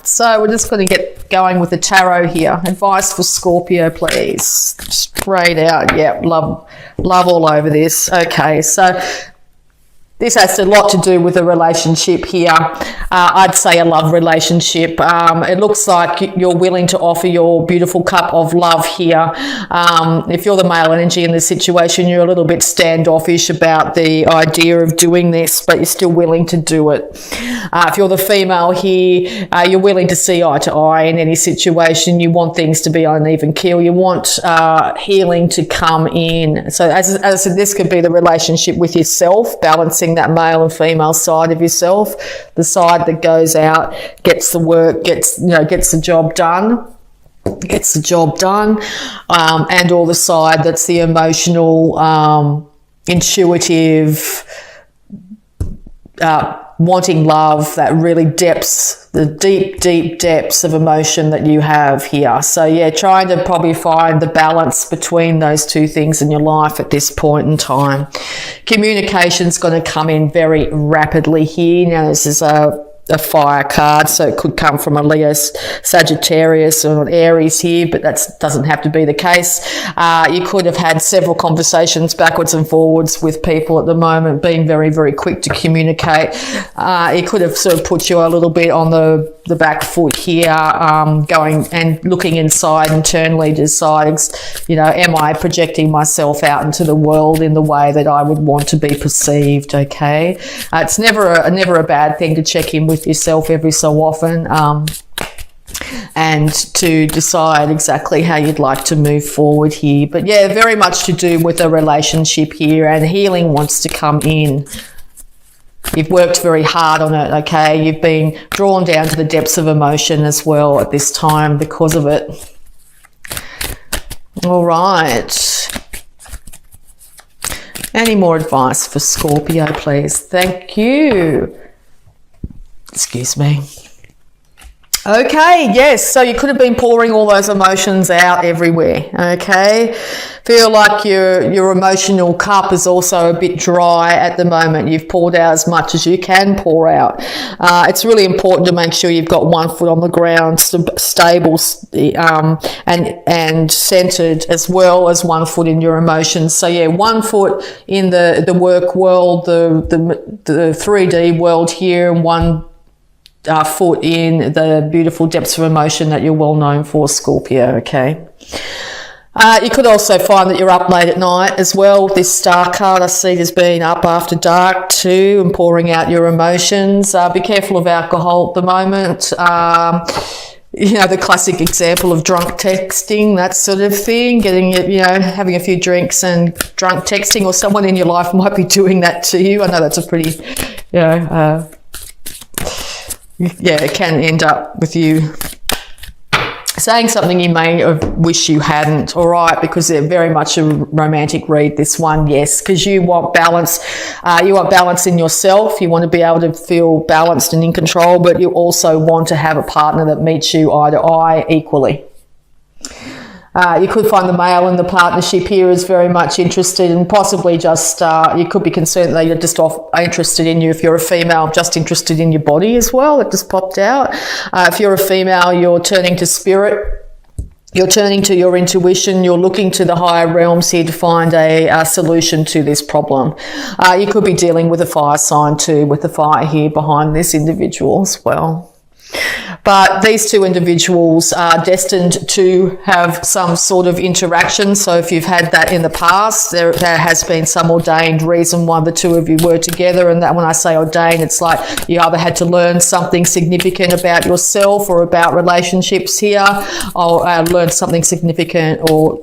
So we're just going to get going with the tarot here. Advice for Scorpio, please. Straight out. Yep, love all over this. Okay, so this has a lot to do with a relationship here. I'd say a love relationship. It looks like you're willing to offer your beautiful cup of love here. If you're the male energy in this situation, you're a little bit standoffish about the idea of doing this, but you're still willing to do it. If you're the female here, you're willing to see eye to eye in any situation. You want things to be on an even keel. You want healing to come in. So as I said, this could be the relationship with yourself, balancing that male and female side of yourself, the side that goes out, gets the work, gets the job done, and or the side that's the emotional, intuitive, wanting love, that really the deep depths of emotion that you have here. So yeah, trying to probably find the balance between those two things in your life at this point in time. Communication's going to come in very rapidly here. Now this is a fire card, so it could come from a Leo, Sagittarius or an Aries here, but that doesn't have to be the case. You could have had several conversations backwards and forwards with people at the moment, being very, very quick to communicate. It could have sort of put you a little bit on the back foot here, going and looking inside internally, deciding, am I projecting myself out into the world in the way that I would want to be perceived? Okay, it's never a bad thing to check in with yourself every so often, and to decide exactly how you'd like to move forward here. But yeah, very much to do with a relationship here, and healing wants to come in. You've worked very hard on it, okay? You've been drawn down to the depths of emotion as well at this time because of it. All right. Any more advice for Scorpio, please? Thank you. Excuse me. Okay, yes, so you could have been pouring all those emotions out everywhere, okay? Feel like your emotional cup is also a bit dry at the moment. You've poured out as much as you can pour out. It's really important to make sure you've got one foot on the ground, stable and centered, as well as one foot in your emotions. So yeah, one foot in the work world, the 3D world here, and one foot in the beautiful depths of emotion that you're well known for, Scorpio, okay? You could also find that you're up late at night as well. This star card I see as being up after dark too, and pouring out your emotions. Be careful of alcohol at the moment. The classic example of drunk texting, that sort of thing, having a few drinks and drunk texting, or someone in your life might be doing that to you. I know that's a pretty, it can end up with you saying something you may wish you hadn't, all right, because they're very much a romantic read, this one, yes, because you want balance. You want balance in yourself. You want to be able to feel balanced and in control, but you also want to have a partner that meets you eye to eye equally. You could find the male in the partnership here is very much interested, and possibly just, you could be concerned that you're just interested in you. If you're a female, just interested in your body as well. It just popped out. If you're a female, you're turning to spirit. You're turning to your intuition. You're looking to the higher realms here to find a solution to this problem. You could be dealing with a fire sign too, with the fire here behind this individual as well. But these two individuals are destined to have some sort of interaction. So if you've had that in the past, there has been some ordained reason why the two of you were together. And that, when I say ordained, it's like you either had to learn something significant about yourself or about relationships here, or learn something significant or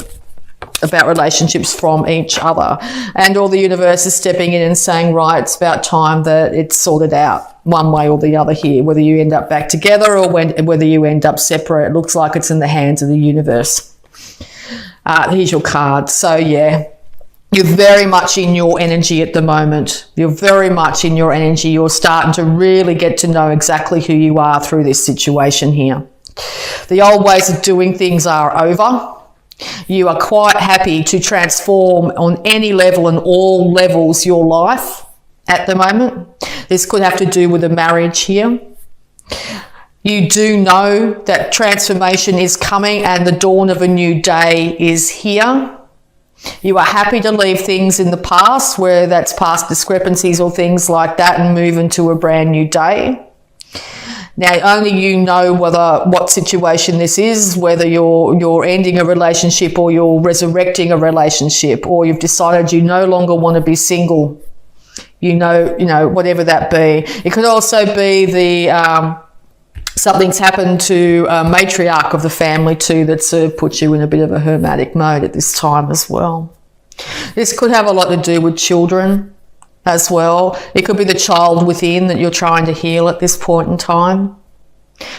about relationships from each other, and all the universe is stepping in and saying, right, it's about time that it's sorted out one way or the other here, whether you end up back together or whether you end up separate. It looks like it's in the hands of the universe. Here's your card. So yeah, you're very much in your energy at the moment. You're very much in your energy. You're starting to really get to know exactly who you are through this situation here. The old ways of doing things are over. You are quite happy to transform on any level and all levels your life at the moment. This could have to do with a marriage here. You do know that transformation is coming and the dawn of a new day is here. You are happy to leave things in the past, where that's past discrepancies or things like that, and move into a brand new day. Now, only you know what situation this is, whether you're ending a relationship or you're resurrecting a relationship, or you've decided you no longer want to be single. You know, whatever that be. It could also be something's happened to a matriarch of the family too that's put you in a bit of a hermetic mode at this time as well. This could have a lot to do with children as well. It could be the child within that you're trying to heal at this point in time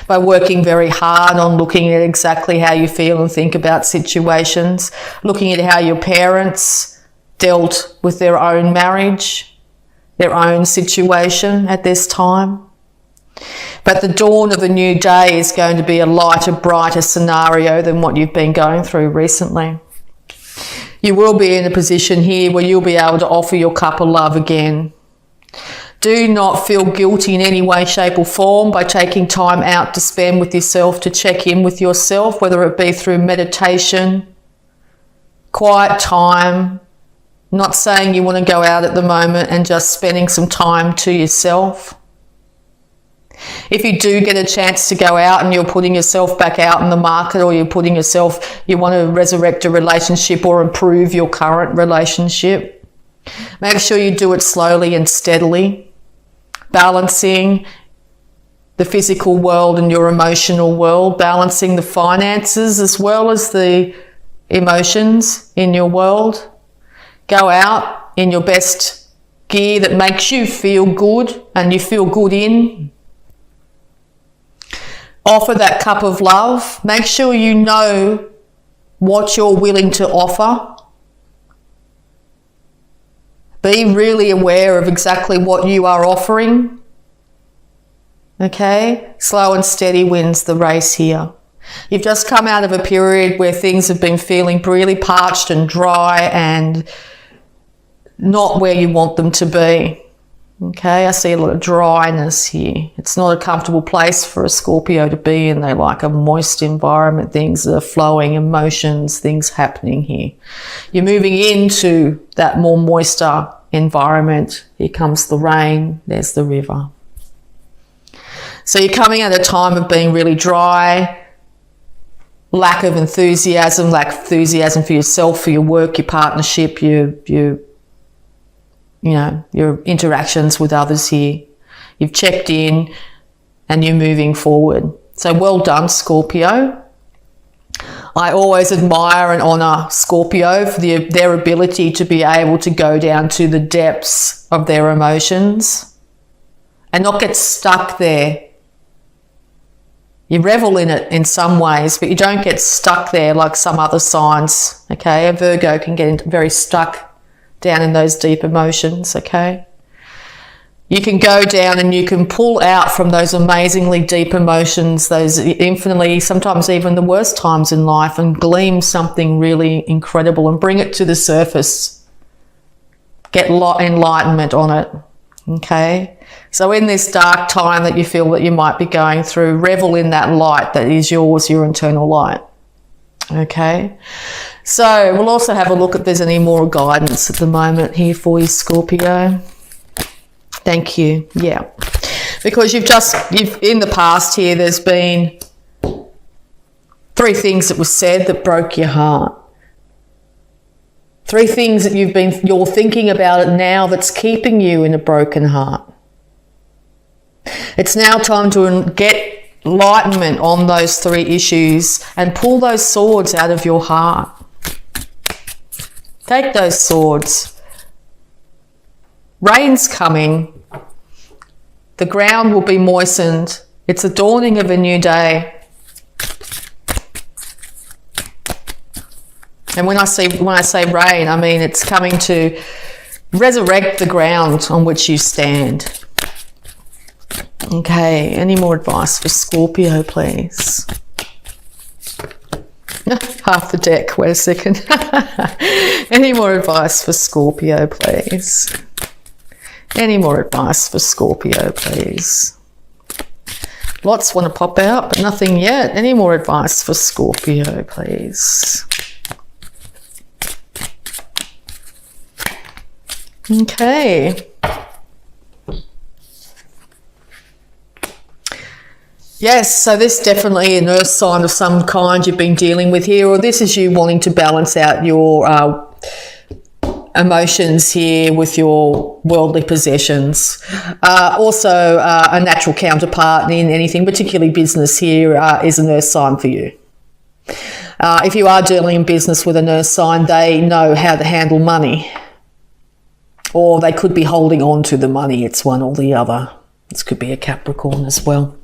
by working very hard on looking at exactly how you feel and think about situations, looking at how your parents dealt with their own marriage, their own situation at this time. But the dawn of a new day is going to be a lighter, brighter scenario than what you've been going through recently. You will be in a position here where you'll be able to offer your cup of love again. Do not feel guilty in any way, shape or form by taking time out to spend with yourself, to check in with yourself, whether it be through meditation, quiet time, not saying you want to go out at the moment, and just spending some time to yourself. If you do get a chance to go out and you're putting yourself back out in the market, or you want to resurrect a relationship or improve your current relationship, make sure you do it slowly and steadily, balancing the physical world and your emotional world, balancing the finances as well as the emotions in your world. Go out in your best gear that makes you feel good and you feel good in. Offer that cup of love. Make sure you know what you're willing to offer. Be really aware of exactly what you are offering. Okay? Slow and steady wins the race here. You've just come out of a period where things have been feeling really parched and dry and not where you want them to be. Okay, I see a lot of dryness here. It's not a comfortable place for a Scorpio to be in. They like a moist environment, things that are flowing, emotions, things happening here. You're moving into that more moister environment. Here comes the rain, there's the river. So you're coming at a time of being really dry, lack of enthusiasm for yourself, for your work, your partnership, your interactions with others here. You've checked in and you're moving forward. So well done, Scorpio. I always admire and honour Scorpio for their ability to be able to go down to the depths of their emotions and not get stuck there. You revel in it in some ways, but you don't get stuck there like some other signs, okay? A Virgo can get very stuck down in those deep emotions, okay? You can go down and you can pull out from those amazingly deep emotions, those infinitely, sometimes even the worst times in life, and glean something really incredible and bring it to the surface. Get enlightenment on it, okay? So in this dark time that you feel that you might be going through, revel in that light that is yours, your internal light, okay? So we'll also have a look if there's any more guidance at the moment here for you, Scorpio. Thank you. Yeah. Because you've in the past here, there's been 3 things that were said that broke your heart. 3 things that you're thinking about it now that's keeping you in a broken heart. It's now time to get enlightenment on those 3 issues and pull those swords out of your heart. Take those swords. Rain's coming. The ground will be moistened. It's the dawning of a new day. And when I say rain, I mean it's coming to resurrect the ground on which you stand. Okay, any more advice for Scorpio, please? Half the deck, wait a second. Any more advice for Scorpio, please? Any more advice for Scorpio, please? Lots want to pop out, but nothing yet. Any more advice for Scorpio, please? Okay. Yes, so this is definitely an earth sign of some kind you've been dealing with here, or this is you wanting to balance out your emotions here with your worldly possessions. Also, a natural counterpart in anything, particularly business here, is an earth sign for you. If you are dealing in business with an earth sign, they know how to handle money. Or they could be holding on to the money. It's one or the other. This could be a Capricorn as well.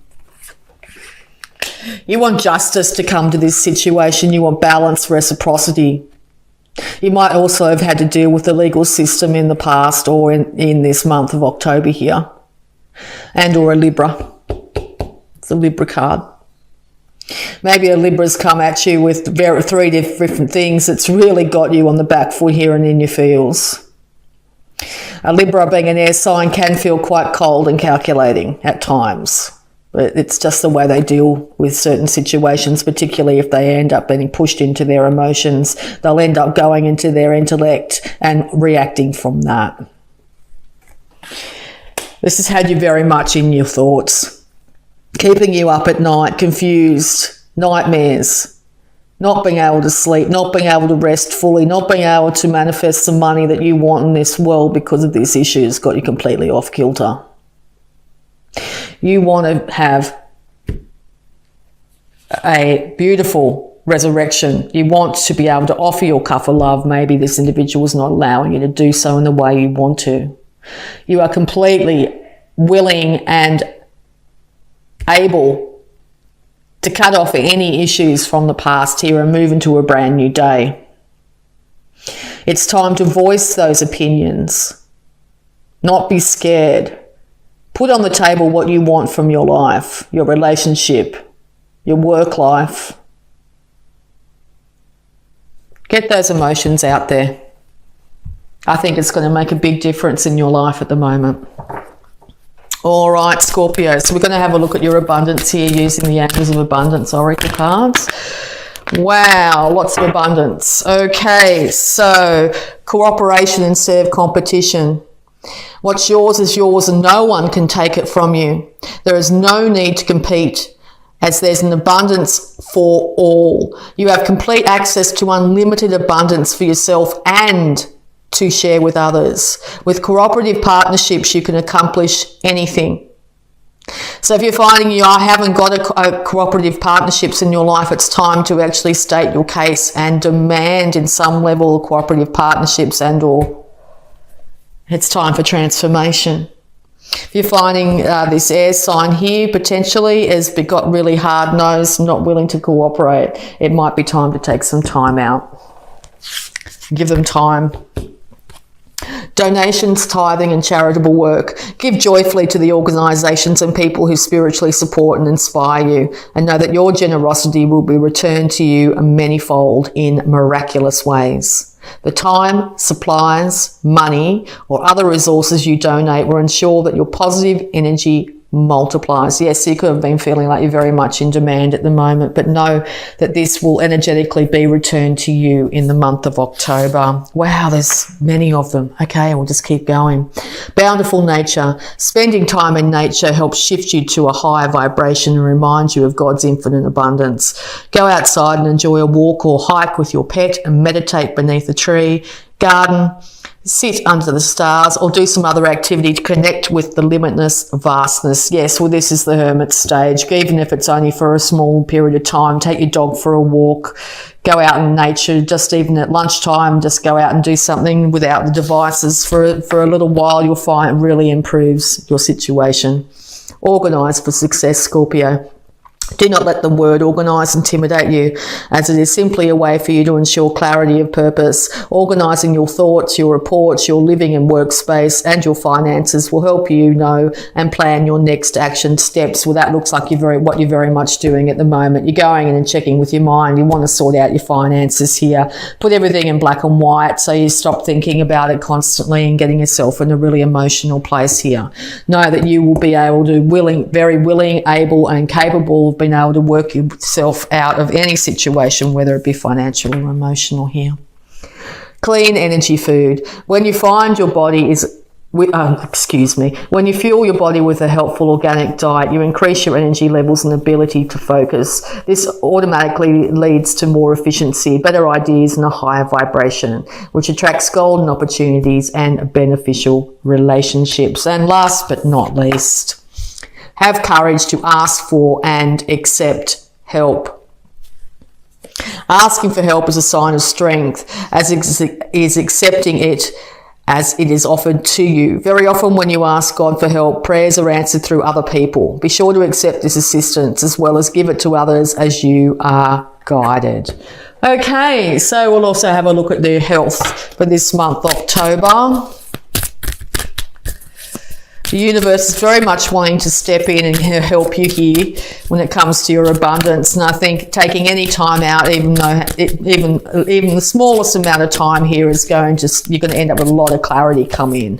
You want justice to come to this situation. You want balance, reciprocity. You might also have had to deal with the legal system in the past or in this month of October here. And or a Libra. It's a Libra card. Maybe a Libra's come at you with three different things that's really got you on the back foot here and in your feels. A Libra, being an air sign, can feel quite cold and calculating at times. But it's just the way they deal with certain situations, particularly if they end up being pushed into their emotions. They'll end up going into their intellect and reacting from that. This has had you very much in your thoughts, keeping you up at night, confused, nightmares, not being able to sleep, not being able to rest fully, not being able to manifest the money that you want in this world because of this issue has got you completely off kilter. You want to have a beautiful resurrection. You want to be able to offer your cup of love. Maybe this individual is not allowing you to do so in the way you want to. You are completely willing and able to cut off any issues from the past here and move into a brand new day. It's time to voice those opinions, not be scared. Put on the table what you want from your life, your relationship, your work life. Get those emotions out there. I think it's going to make a big difference in your life at the moment. All right, Scorpio. So we're going to have a look at your abundance here using the Angels of Abundance Oracle cards. Wow, lots of abundance. Okay, so cooperation instead of competition. What's yours is yours and no one can take it from you. There is no need to compete as there's an abundance for all. You have complete access to unlimited abundance for yourself and to share with others. With cooperative partnerships, you can accomplish anything. So if you're finding you haven't got a cooperative partnerships in your life, it's time to actually state your case and demand in some level of cooperative partnerships and or it's time for transformation. If you're finding this air sign here potentially has got really hard-nosed, not willing to cooperate, it might be time to take some time out. Give them time. Donations, tithing and charitable work. Give joyfully to the organisations and people who spiritually support and inspire you, and know that your generosity will be returned to you manyfold in miraculous ways. The time, supplies, money or other resources you donate will ensure that your positive energy multiplies. Yes, you could have been feeling like you're very much in demand at the moment, but know that this will energetically be returned to you in the month of October. Wow, there's many of them. Okay, we'll just keep going. Bountiful nature. Spending time in nature helps shift you to a higher vibration and reminds you of God's infinite abundance. Go outside and enjoy a walk or hike with your pet and meditate beneath a tree, garden, sit under the stars or do some other activity to connect with the limitless vastness. Yes, well, this is the hermit stage. Even if it's only for a small period of time, take your dog for a walk, go out in nature, just even at lunchtime, just go out and do something without the devices for a little while. You'll find it really improves your situation. Organise for success, Scorpio. Do not let the word organise intimidate you, as it is simply a way for you to ensure clarity of purpose. Organising your thoughts, your reports, your living and workspace, and your finances will help you know and plan your next action steps. Well, that looks like what you're very much doing at the moment. You're going in and checking with your mind. You want to sort out your finances here. Put everything in black and white so you stop thinking about it constantly and getting yourself in a really emotional place here. Know that you will be able to, very willing, able and capable of being able to work yourself out of any situation, whether it be financial or emotional here. Clean energy food. When you find your body is, when you fuel your body with a helpful organic diet, you increase your energy levels and ability to focus. This automatically leads to more efficiency, better ideas and a higher vibration, which attracts golden opportunities and beneficial relationships. And last but not least, have courage to ask for and accept help. Asking for help is a sign of strength, as is accepting it as it is offered to you. Very often when you ask God for help, prayers are answered through other people. Be sure to accept this assistance as well as give it to others as you are guided. Okay, so we'll also have a look at the health for this month, October. The universe is very much wanting to step in and help you here when it comes to your abundance. And I think taking any time out, even the smallest amount of time here is you're going to end up with a lot of clarity come in.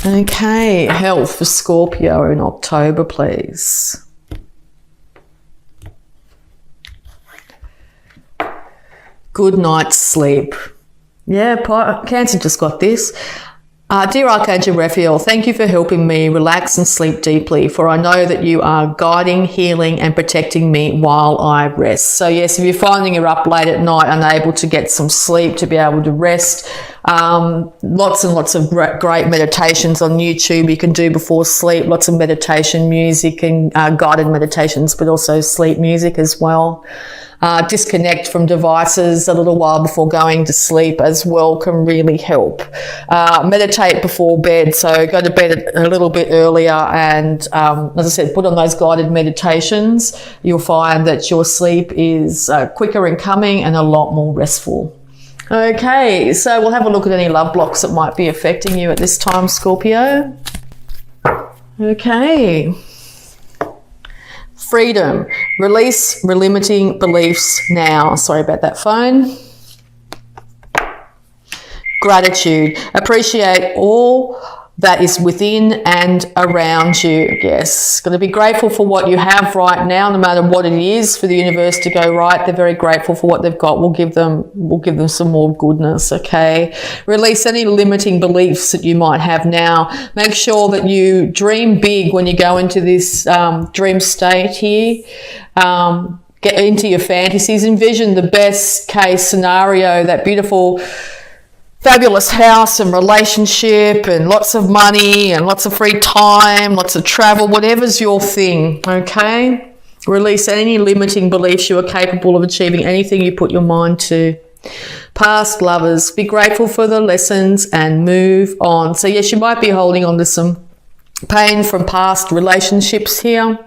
Okay, health for Scorpio in October, please. Good night's sleep. Yeah, Cancer just got this. Dear Archangel Raphael, thank you for helping me relax and sleep deeply, for I know that you are guiding, healing and protecting me while I rest. So yes, if you're finding you're up late at night, unable to get some sleep, to be able to rest, lots and lots of great meditations on YouTube you can do before sleep, lots of meditation music and guided meditations, but also sleep music as well. Disconnect from devices a little while before going to sleep as well can really help. Meditate before bed, so go to bed a little bit earlier and, as I said, put on those guided meditations. You'll find that your sleep is quicker in coming and a lot more restful. Okay, so we'll have a look at any love blocks that might be affecting you at this time, Scorpio. Okay. Freedom. Release limiting beliefs now. Sorry about that phone. Gratitude. Appreciate all that is within and around you. Yes, going to be grateful for what you have right now, no matter what it is. For the universe to go right, they're very grateful for what they've got. We'll give them some more goodness. Okay, release any limiting beliefs that you might have now. Make sure that you dream big when you go into this dream state here. Get into your fantasies. Envision the best case scenario, that beautiful fabulous house and relationship and lots of money and lots of free time, lots of travel, whatever's your thing, okay? Release any limiting beliefs. You are capable of achieving anything you put your mind to. Past lovers, be grateful for the lessons and move on. So yes, you might be holding on to some pain from past relationships here.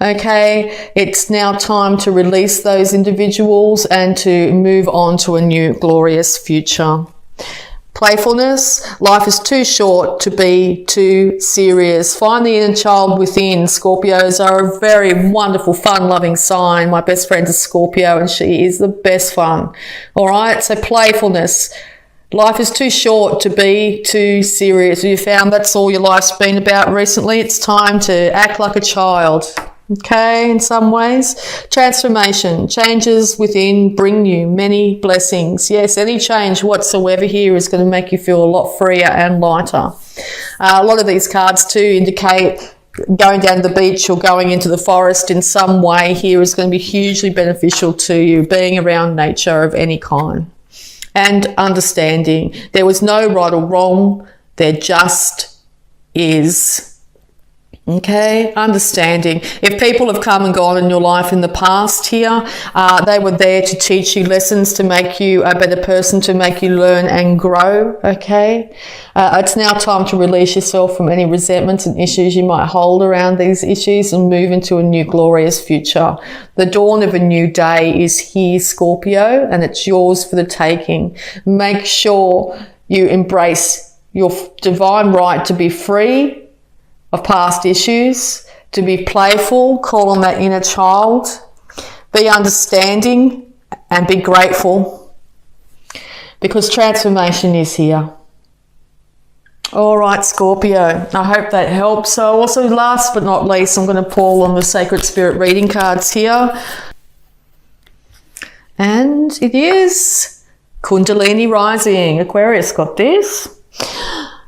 Okay, it's now time to release those individuals and to move on to a new glorious future. Playfulness. Life is too short to be too serious. Find the inner child within. Scorpios are a very wonderful, fun-loving sign. My best friend's a Scorpio and she is the best fun. All right, so playfulness. Life is too short to be too serious. Have you found that's all your life's been about recently? It's time to act like a child. Okay, in some ways. Transformation. Changes within bring you many blessings. Yes, any change whatsoever here is going to make you feel a lot freer and lighter. A lot of these cards too indicate going down to the beach or going into the forest in some way here is going to be hugely beneficial to you, being around nature of any kind. And understanding there was no right or wrong, there just is. Okay, understanding. If people have come and gone in your life in the past here, they were there to teach you lessons, to make you a better person, to make you learn and grow, okay? It's now time to release yourself from any resentments and issues you might hold around these issues and move into a new glorious future. The dawn of a new day is here, Scorpio, and it's yours for the taking. Make sure you embrace your divine right to be free of past issues, to be playful, call on that inner child, be understanding and be grateful, because transformation is here. All right, Scorpio, I hope that helps. So also, last but not least, I'm going to pull on the Sacred Spirit reading cards here. And it is Kundalini Rising. Aquarius got this.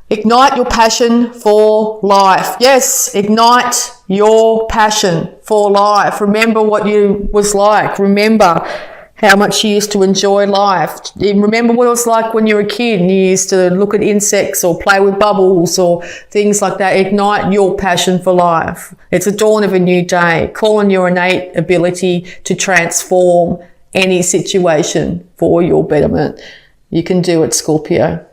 Ignite your passion for life. Yes, ignite your passion for life. Remember what you was like. Remember how much you used to enjoy life. Remember what it was like when you were a kid and you used to look at insects or play with bubbles or things like that. Ignite your passion for life. It's a dawn of a new day. Call on your innate ability to transform any situation for your betterment. You can do it, Scorpio.